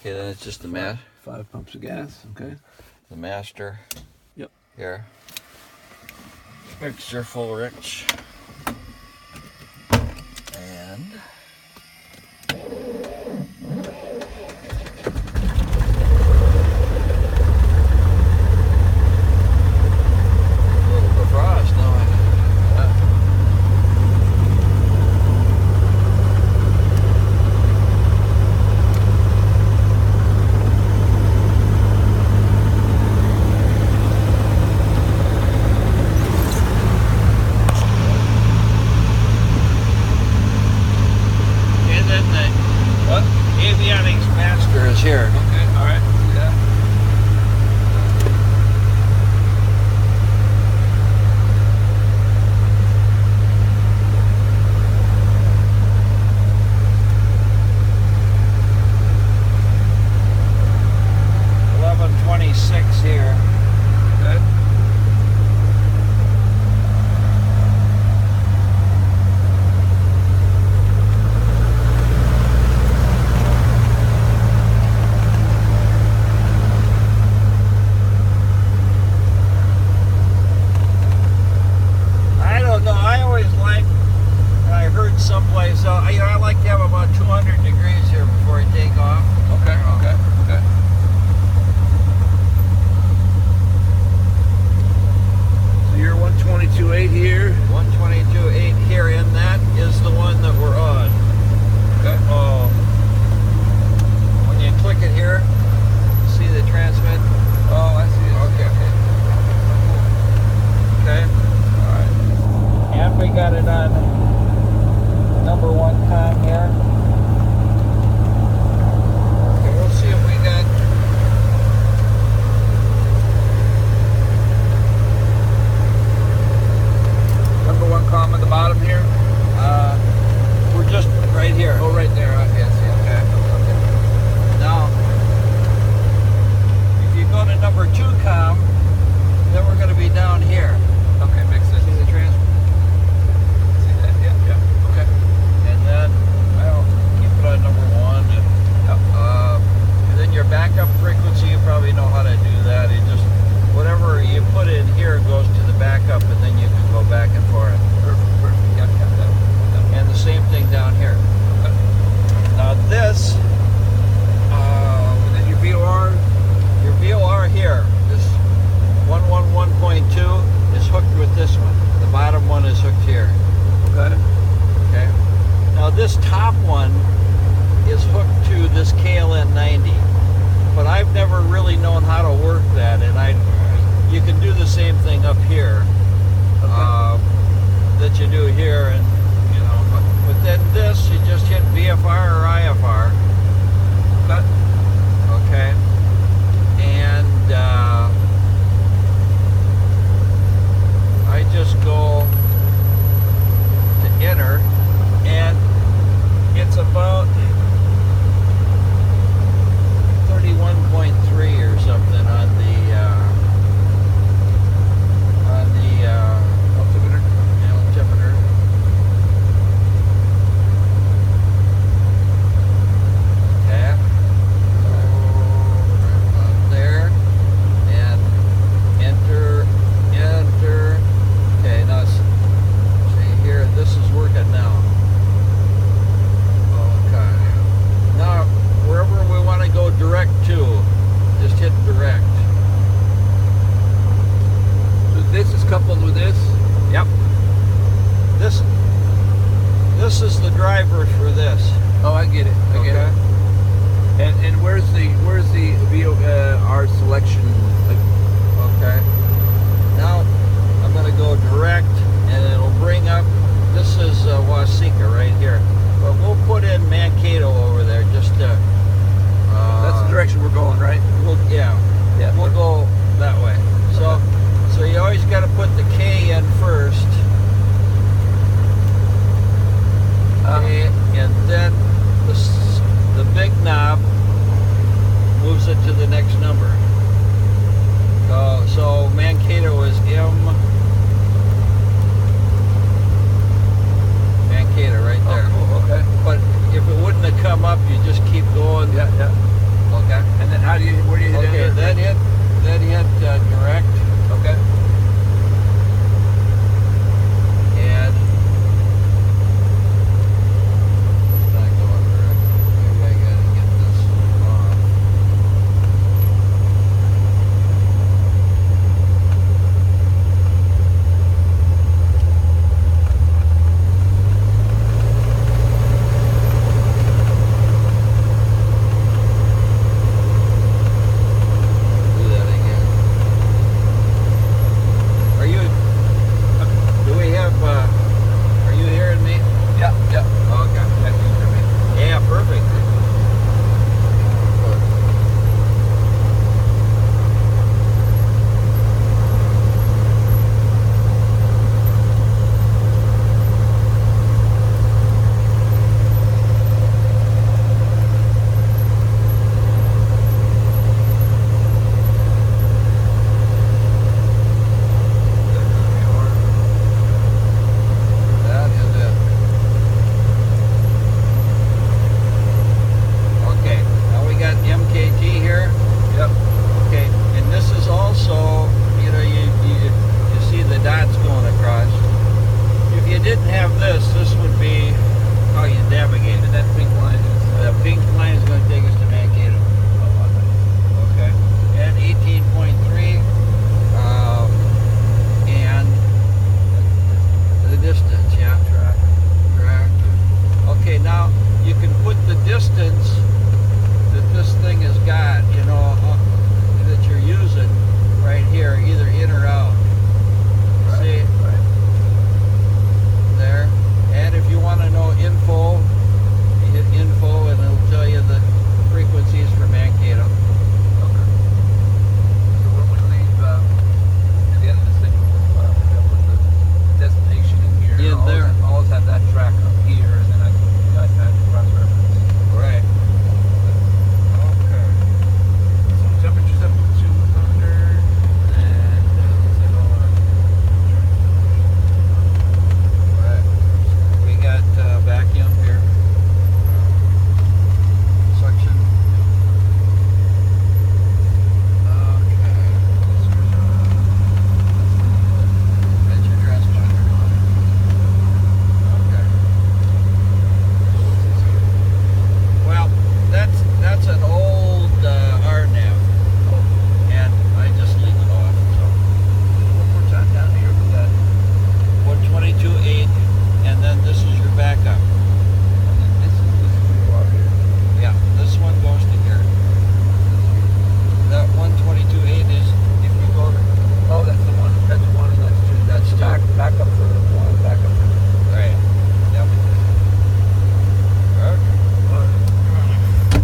Okay, then it's just the 5 pumps of gas. Okay. the master. Yep. Here. Mixture full rich. And here. Okay, all right. Yeah. $11.26 here. Okay. Someplace, I like to have about 200 degrees here before I take off. Okay, okay, okay. So you're 122.8 here. 122.8 here, and that is the one that we're on. Okay. When you click it here, see the transmit. Oh, I see. Okay. Okay. All right. And we got it on number 1 com here. Okay, we'll see if we got number 1 com at the bottom here. we're just right here. Oh, right there. Okay, I see. Okay. Now, if you go to number 2 com, then we're going to be down here. Okay, makes sense. See the transmit? See that? Yeah, yeah. Okay. And then, well, keep it on number 1. And then your backup frequency, you probably know how to do that. You just, whatever you put in here goes to the backup, and then you can go back and forth. Perfect, perfect. Yep, yep, yep. And the same thing down here. Okay. Now this, And then your VOR here, this 111.2 is hooked with this one. The bottom one is hooked here. Okay. Okay. Now this top one is hooked to this KLN 90, but I've never really known how to work that, and you can do the same thing up here that you do here, and but then this you just hit VFR or IFR. Okay. And I just go to enter, and it's about 31.3 or something on the altimeter. Okay. Up there, and enter. Okay, now see here, this is working now. Okay. Now, wherever we want to go direct to, just hit direct. So this is coupled with this? Yep. This is the driver for this. Oh, I get it. I get it. And where's the VOR selection? Okay. Now I'm going to go direct, and it'll bring up. This is Waseca right here, but we'll put in Mankato over there just to. That's the direction we're going, right? Yeah. We'll go that way. So you always got to put the K in first. Okay, and then the big knob moves it to the next number. So Mankato is M. Mankato right there. Oh, cool. Okay. But if it wouldn't have come up, you just keep going. Yeah, yeah.